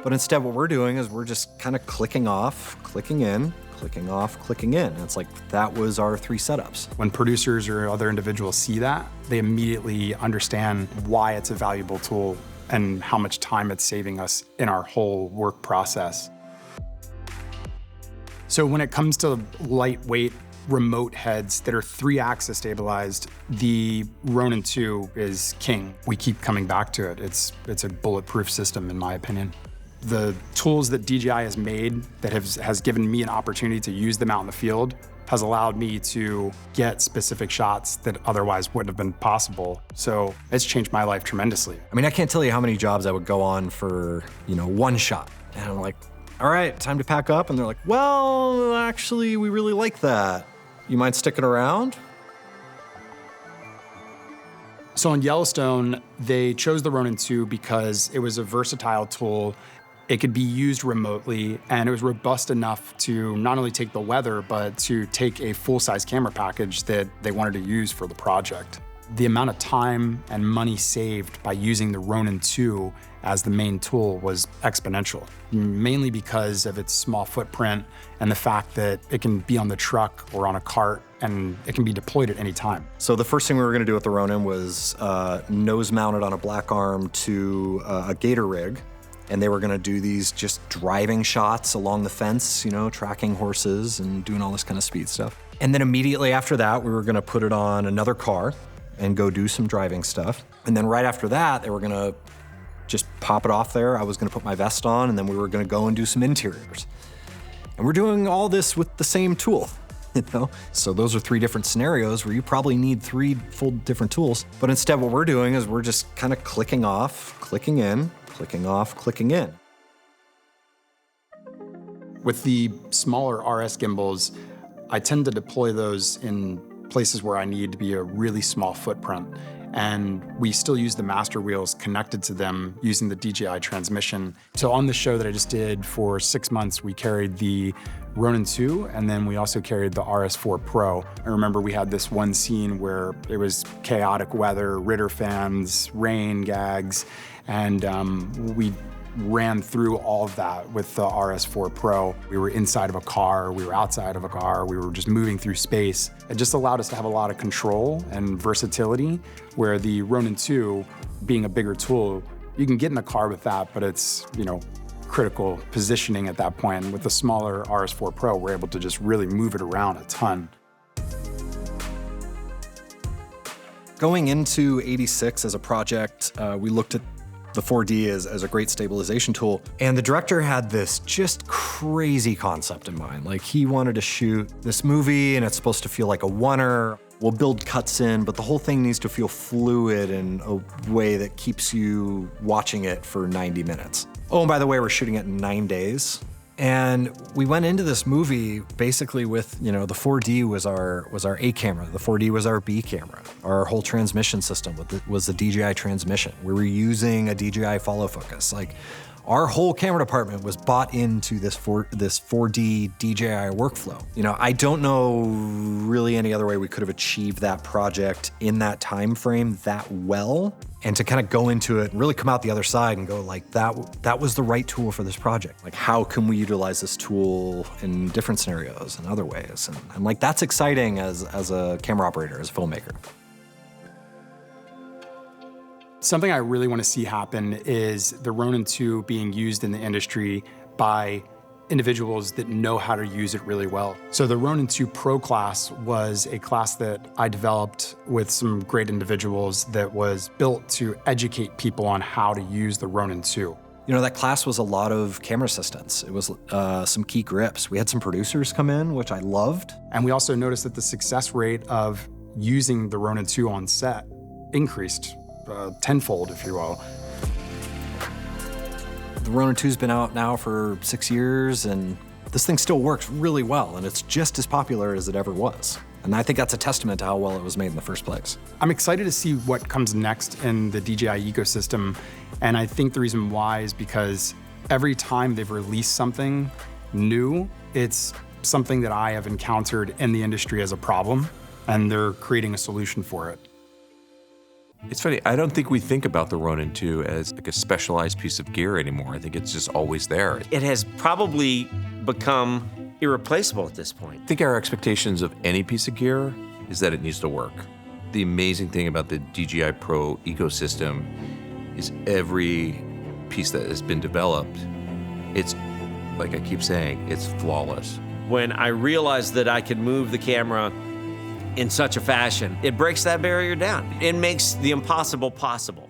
But instead what we're doing is we're just kind of clicking off, clicking in, clicking off, clicking in. And it's like, that was our 3 setups. When producers or other individuals see that, they immediately understand why it's a valuable tool and how much time it's saving us in our whole work process. So when it comes to lightweight remote heads that are 3-axis stabilized, the Ronin 2 is king. We keep coming back to it. It's a bulletproof system, in my opinion. The tools that DJI has made that has given me an opportunity to use them out in the field has allowed me to get specific shots that otherwise wouldn't have been possible. So it's changed my life tremendously. I mean, I can't tell you how many jobs I would go on for, 1 shot. And I'm like, all right, time to pack up. And they're like, well, actually, we really like that. You mind sticking around? So in Yellowstone, they chose the Ronin 2 because it was a versatile tool. It could be used remotely, and it was robust enough to not only take the weather, but to take a full-size camera package that they wanted to use for the project. The amount of time and money saved by using the Ronin 2 as the main tool was exponential, mainly because of its small footprint and the fact that it can be on the truck or on a cart, and it can be deployed at any time. So the first thing we were gonna do with the Ronin was nose mounted on a black arm to a gator rig. And they were gonna do these just driving shots along the fence, tracking horses and doing all this kind of speed stuff. And then immediately after that, we were gonna put it on another car and go do some driving stuff. And then right after that, they were gonna just pop it off there. I was gonna put my vest on, and then we were gonna go and do some interiors. And we're doing all this with the same tool, So those are 3 different scenarios where you probably need 3 full different tools. But instead what we're doing is we're just kind of clicking off, clicking in, clicking off, clicking in. With the smaller RS gimbals, I tend to deploy those in places where I need to be a really small footprint. And we still use the master wheels connected to them using the DJI transmission. So on the show that I just did for 6 months, we carried the Ronin 2, and then we also carried the RS4 Pro. I remember we had this one scene where it was chaotic weather, Ritter fans, rain gags, and we ran through all of that with the RS4 Pro. We were inside of a car, we were outside of a car, we were just moving through space. It just allowed us to have a lot of control and versatility, where the Ronin 2, being a bigger tool, you can get in the car with that, but it's, critical positioning at that point. And with the smaller RS4 Pro, we're able to just really move it around a ton. Going into 86 as a project, we looked at the 4D as a great stabilization tool. And the director had this just crazy concept in mind. Like, he wanted to shoot this movie and it's supposed to feel like a oneer. We'll build cuts in, but the whole thing needs to feel fluid in a way that keeps you watching it for 90 minutes. Oh, and by the way, we're shooting it in 9 days. And we went into this movie basically with, the 4D was our A camera, the 4D was our B camera. Our whole transmission system was the DJI transmission. We were using a DJI follow focus. Like, our whole camera department was bought into this 4D DJI workflow. I don't know really any other way we could have achieved that project in that time frame that well. And to kind of go into it and really come out the other side and go like, that was the right tool for this project. Like, how can we utilize this tool in different scenarios and other ways? And I'm like, that's exciting as a camera operator, as a filmmaker. Something I really want to see happen is the Ronin 2 being used in the industry by individuals that know how to use it really well. So the Ronin 2 Pro class was a class that I developed with some great individuals that was built to educate people on how to use the Ronin 2. That class was a lot of camera assistants. It was some key grips. We had some producers come in, which I loved. And we also noticed that the success rate of using the Ronin 2 on set increased tenfold, if you will. The Ronin 2's been out now for 6 years, and this thing still works really well, and it's just as popular as it ever was. And I think that's a testament to how well it was made in the first place. I'm excited to see what comes next in the DJI ecosystem, and I think the reason why is because every time they've released something new, it's something that I have encountered in the industry as a problem, and they're creating a solution for it. It's funny, I don't think we think about the Ronin 2 as like a specialized piece of gear anymore. I think it's just always there. It has probably become irreplaceable at this point. I think our expectations of any piece of gear is that it needs to work. The amazing thing about the DJI Pro ecosystem is every piece that has been developed, it's, like I keep saying, it's flawless. When I realized that I could move the camera in such a fashion, it breaks that barrier down. It makes the impossible possible.